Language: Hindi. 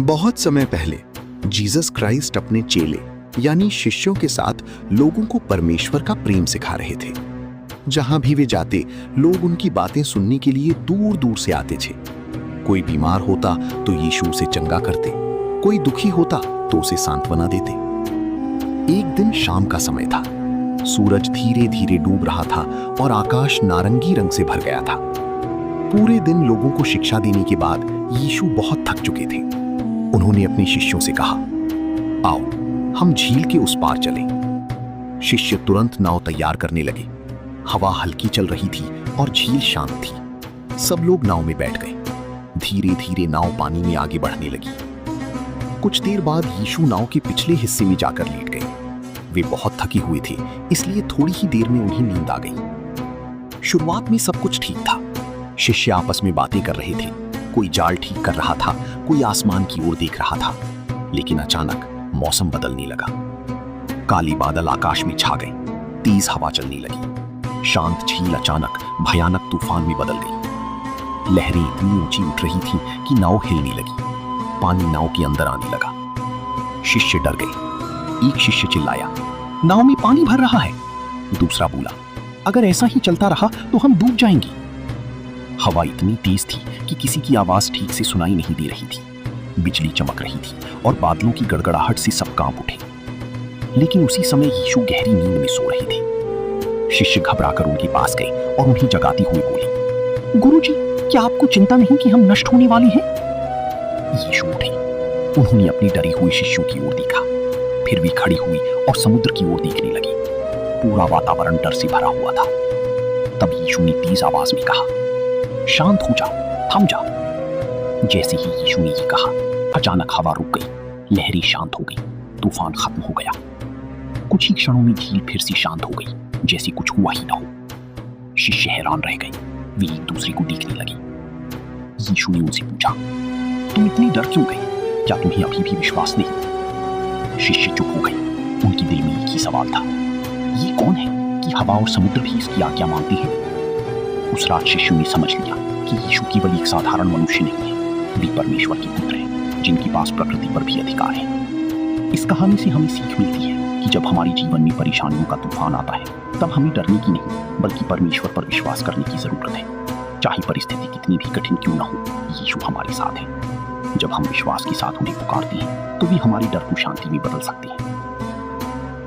बहुत समय पहले जीसस क्राइस्ट अपने चेले यानी शिष्यों के साथ लोगों को परमेश्वर का प्रेम सिखा रहे थे। जहां भी वे जाते, लोग उनकी बातें सुनने के लिए दूर दूर से आते थे। कोई बीमार होता तो यीशु उसे चंगा करते, कोई दुखी होता तो उसे सांत्वना देते। एक दिन शाम का समय था। सूरज धीरे धीरे डूब रहा था और आकाश नारंगी रंग से भर गया था। पूरे दिन लोगों को शिक्षा देने के बाद यीशु बहुत थक चुके थे। उन्होंने अपने शिष्यों से कहा, आओ हम झील के उस पार चलें। शिष्य तुरंत नाव तैयार करने लगे। हवा हल्की चल रही थी और झील शांत थी। सब लोग नाव में बैठ गए। धीरे धीरे नाव पानी में आगे बढ़ने लगी। कुछ देर बाद यीशु नाव के पिछले हिस्से में जाकर लेट गए। वे बहुत थके हुए थे, इसलिए थोड़ी ही देर में उन्हें नींद आ गई। शुरुआत में सब कुछ ठीक था। शिष्य आपस में बातें कर रहे थे। कोई जाल ठीक कर रहा था, कोई आसमान की ओर देख रहा था। लेकिन अचानक मौसम बदलने लगा। काले बादल आकाश में छा गए। तेज हवा चलने लगी। शांत झील अचानक भयानक तूफान में बदल गई। लहरें इतनी ऊंची उठ रही थीं कि नाव हिलने लगी। पानी नाव के अंदर आने लगा। शिष्य डर गए। एक शिष्य चिल्लाया, नाव में पानी भर रहा है। दूसरा बोला, अगर ऐसा ही चलता रहा तो हम डूब जाएंगे। हवा इतनी तेज थी कि किसी की आवाज ठीक से सुनाई नहीं दे रही थी। बिजली चमक रही थी और बादलों की गड़गड़ाहट से सब कांप उठे। लेकिन उसी समय यीशु गहरी नींद में सो रहे थे। शिष्य घबराकर उनके पास गए और उन्हें जगाते हुए बोले, गुरुजी, क्या आपको चिंता नहीं कि हम नष्ट होने वाले हैं? यीशु उठे। उन्होंने अपने डरे हुए शिष्यों की ओर देखा। फिर वे खड़ी हुई और समुद्र की ओर देखने लगी। पूरा वातावरण डर से भरा हुआ था। तब यीशु ने तेज आवाज में कहा, शांत हो जा, थम जा। जैसे ही यीशु ने ये कहा, अचानक हवा रुक गई। लहरें शांत हो गई। तूफान खत्म हो गया। कुछ ही क्षणों में झील फिर से शांत हो गई, जैसे कुछ हुआ ही ना हो। शिष्य हैरान रह गए। वे एक दूसरे को देखने लगे। यीशु ने उनसे पूछा, तुम इतने डर क्यों गए? क्या तुम्हें अभी भी विश्वास नहीं? शिष्य चुप हो गए। उनके दिल में एक ही सवाल था, ये कौन है कि हवा और समुद्र भी इसकी आज्ञा मानते हैं? उस रात शिष्यों ने समझ लिया कि यीशु केवल एक साधारण मनुष्य नहीं है। वे परमेश्वर के पुत्र हैं, जिनके पास प्रकृति पर भी अधिकार है। इस कहानी से हमें सीख मिलती है कि जब हमारे जीवन में परेशानियों का तूफान आता है, तब हमें डरने की नहीं, बल्कि परमेश्वर पर विश्वास करने की जरूरत है। चाहे परिस्थिति कितनी भी कठिन क्यों ना हो, यीशु हमारे साथ है। जब हम विश्वास के साथ उन्हें पुकारते हैं, तो वे हमारे डर को शांति में बदल सकते हैं।